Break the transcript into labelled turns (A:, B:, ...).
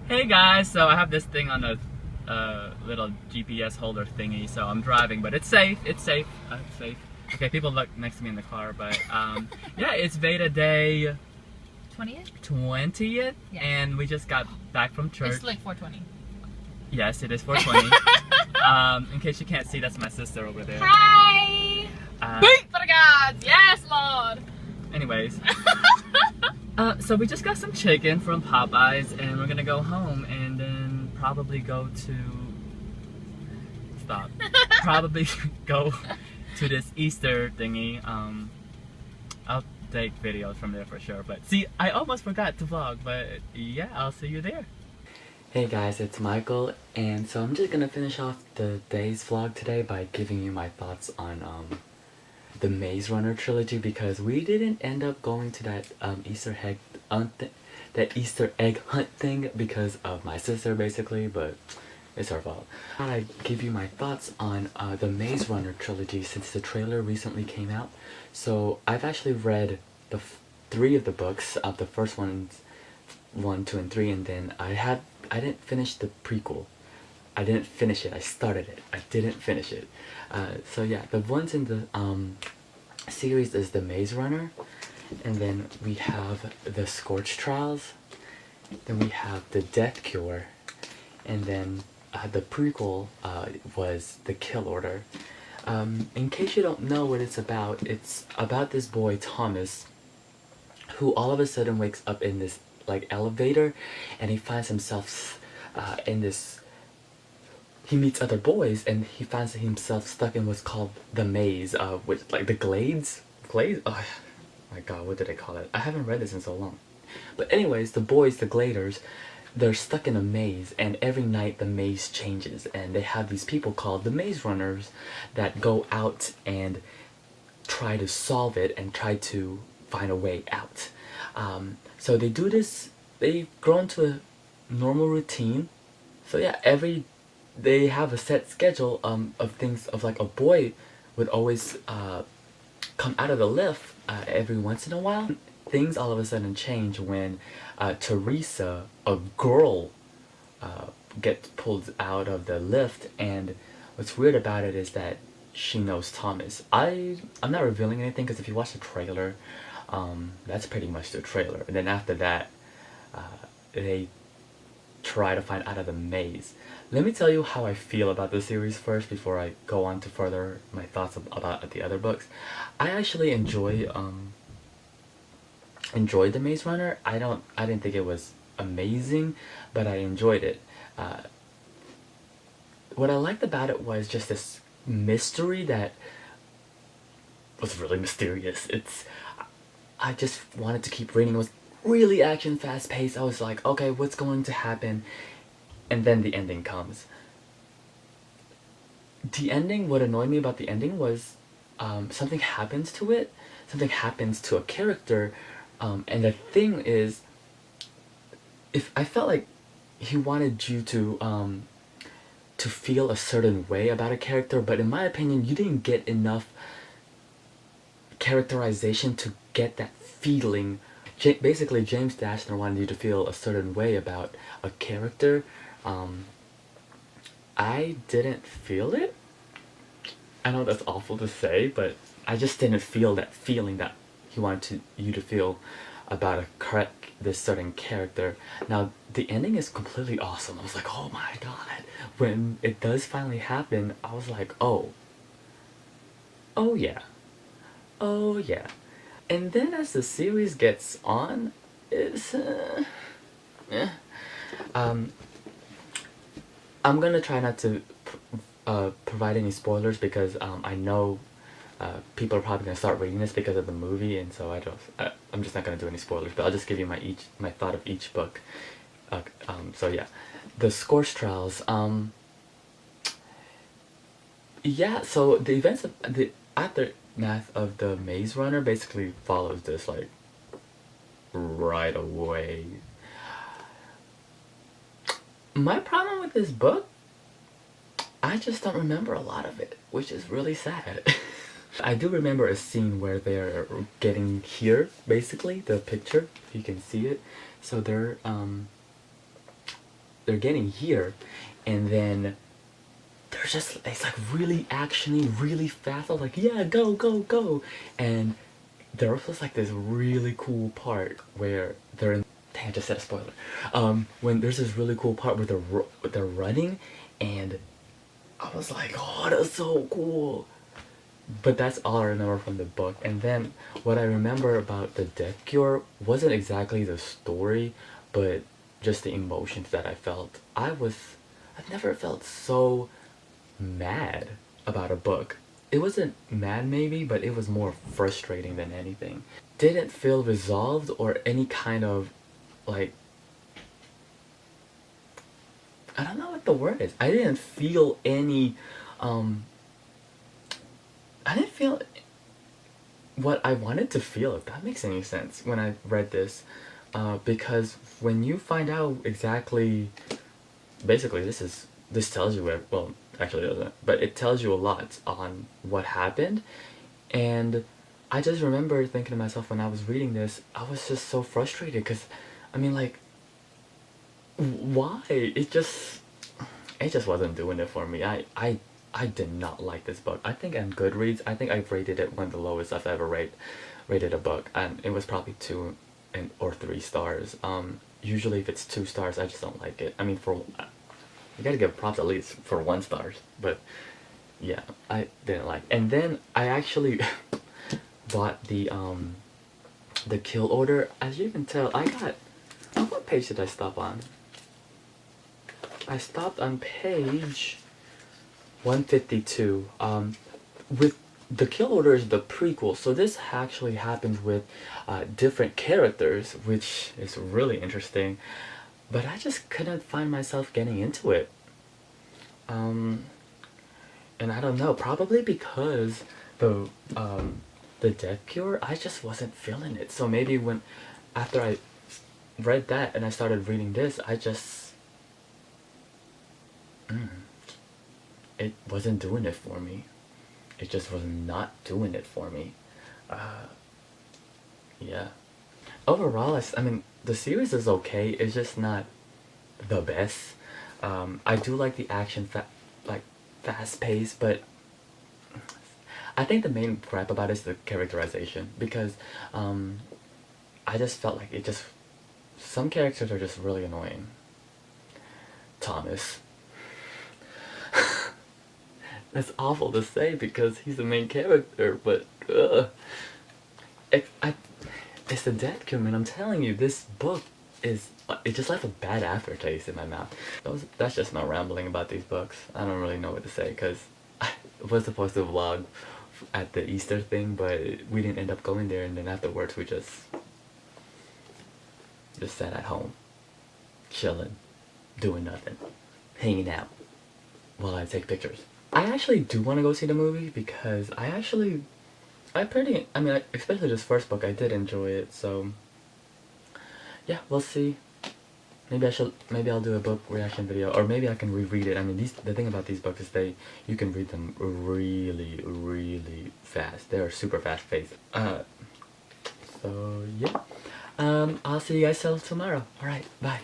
A: Hey guys, so I have this thing on a little GPS holder thingy, so I'm driving, but it's safe, it's safe, it's safe. Okay, people look next to me in the car, but yeah, it's VEDA day
B: 20th?
A: 20th,
B: Yeah.
A: and we just got back from church.
B: It's like 420.
A: Yes, it is 420. In case you can't see, that's my sister over there.
B: Hi! Beat for the gods! Yes, Lord!
A: Anyways. So we just got some chicken from Popeyes, and we're gonna go home and then probably go to... Stop. Probably go to this Easter thingy. I'll take videos from there for sure. But see, I almost forgot to vlog, but yeah, I'll see you there. Hey guys, it's Michael, and so I'm just gonna finish off the day's vlog today by giving you my thoughts on the Maze Runner trilogy, because we didn't end up going to that Easter egg hunt thing because of my sister, basically, but it's her fault. I thought I'd give you my thoughts on the Maze Runner trilogy since the trailer recently came out. So I've actually read the three of the books, the first ones, 1, 2, and 3, and then I didn't finish the prequel. I didn't finish it. I started it. I didn't finish it. So yeah, the ones in the series is the Maze Runner, and then we have the Scorch Trials, then we have the Death Cure, and then the prequel was the Kill Order. In case you don't know what it's about this boy Thomas, who all of a sudden wakes up in this like elevator, and he finds himself in this. He meets other boys, and he finds himself stuck in what's called the maze, which, like, the glades? Glades? Oh my god, what did they call it? I haven't read this in so long. But anyways, the boys, the gladers, they're stuck in a maze, and every night the maze changes, and they have these people called the Maze Runners that go out and try to solve it and try to find a way out. So they do this, they've grown to a normal routine. So yeah, they have a set schedule of things, of like a boy would always come out of the lift every once in a while. Things all of a sudden change when Teresa, a girl, gets pulled out of the lift, and what's weird about it is that she knows Thomas. I'm not revealing anything, because if you watch the trailer, that's pretty much the trailer. And then after that, they try to find out of the maze. Let me tell you how I feel about the series first before I go on to further my thoughts about the other books. I actually enjoyed the Maze Runner. I didn't think it was amazing, but I enjoyed it. What I liked about it was just this mystery that was really mysterious. I just wanted to keep reading. It was really action fast paced. I was like, okay, what's going to happen? And then the ending comes. The ending, what annoyed me about the ending was something happens to it. Something happens to a character. And the thing is, if I felt like he wanted you to feel a certain way about a character, but in my opinion, you didn't get enough characterization to get that feeling. Basically, James Dashner wanted you to feel a certain way about a character. I didn't feel it. I know that's awful to say, but I just didn't feel that feeling that he wanted you to feel about this certain character. Now, the ending is completely awesome. I was like, oh my god. When it does finally happen, I was like, oh yeah. Oh yeah. And then as the series gets on, it's I'm gonna try not to provide any spoilers, because I know people are probably gonna start reading this because of the movie, and so I'm just not gonna do any spoilers. But I'll just give you my thought of each book. So yeah, the Scorch Trials. Yeah. So the events of the aftermath of the Maze Runner basically follows this like right away. My problem with this book, I just don't remember a lot of it, which is really sad. I do remember a scene where they're getting here, basically, the picture, if you can see it. So they're they're getting here, and then they're just, it's like really actiony, really fast. I was like, yeah, go, go, go. And there was just like this really cool part where they're in, dang, I just said a spoiler. When there's this really cool part where they're running, and I was like, oh, that's so cool. But that's all I remember from the book. And then what I remember about the Death Cure wasn't exactly the story, but just the emotions that I felt. I've never felt so mad about a book. It wasn't mad maybe, but it was more frustrating than anything. Didn't feel resolved or any kind of, like, I don't know what the word is. I didn't feel any, I didn't feel what I wanted to feel, if that makes any sense, when I read this. Because when you find out exactly, basically this tells you, well, actually it doesn't, but it tells you a lot on what happened. And I just remember thinking to myself when I was reading this, I was just so frustrated because, I mean, like, why? It just wasn't doing it for me. I did not like this book. I think on Goodreads, I think I rated it one of the lowest I've ever rated a book, and it was probably 2 or 3 stars. Usually if it's 2 stars, I just don't like it. I mean, you gotta give props at least for 1 stars, but yeah, I didn't like. And then I actually bought the Kill Order. As you can tell, what page did I stop on? I stopped on page 152. With the Kill Order is the prequel, so this actually happens with different characters, which is really interesting. But I just couldn't find myself getting into it. And I don't know, probably because the Death Cure, I just wasn't feeling it. So maybe after I read that and I started reading this, it wasn't doing it for me. It just was not doing it for me. Yeah. Overall, I mean, the series is okay. It's just not the best. I do like the action, like fast pace, but I think the main gripe about it is the characterization, because I just felt like some characters are just really annoying. Thomas. That's awful to say because he's the main character, but it's the Death Cure, man. I'm telling you, this book it just left a bad aftertaste in my mouth. That's just my rambling about these books. I don't really know what to say because I was supposed to vlog at the Easter thing, but we didn't end up going there, and then afterwards we just sat at home, chilling, doing nothing, hanging out while I take pictures. I actually do want to go see the movie because I mean, especially this first book, I did enjoy it, so yeah, we'll see. Maybe I'll do a book reaction video, or maybe I can reread it. I mean, the thing about these books is you can read them really, really fast. They're super fast paced. So yeah. I'll see you guys till tomorrow. Alright, bye.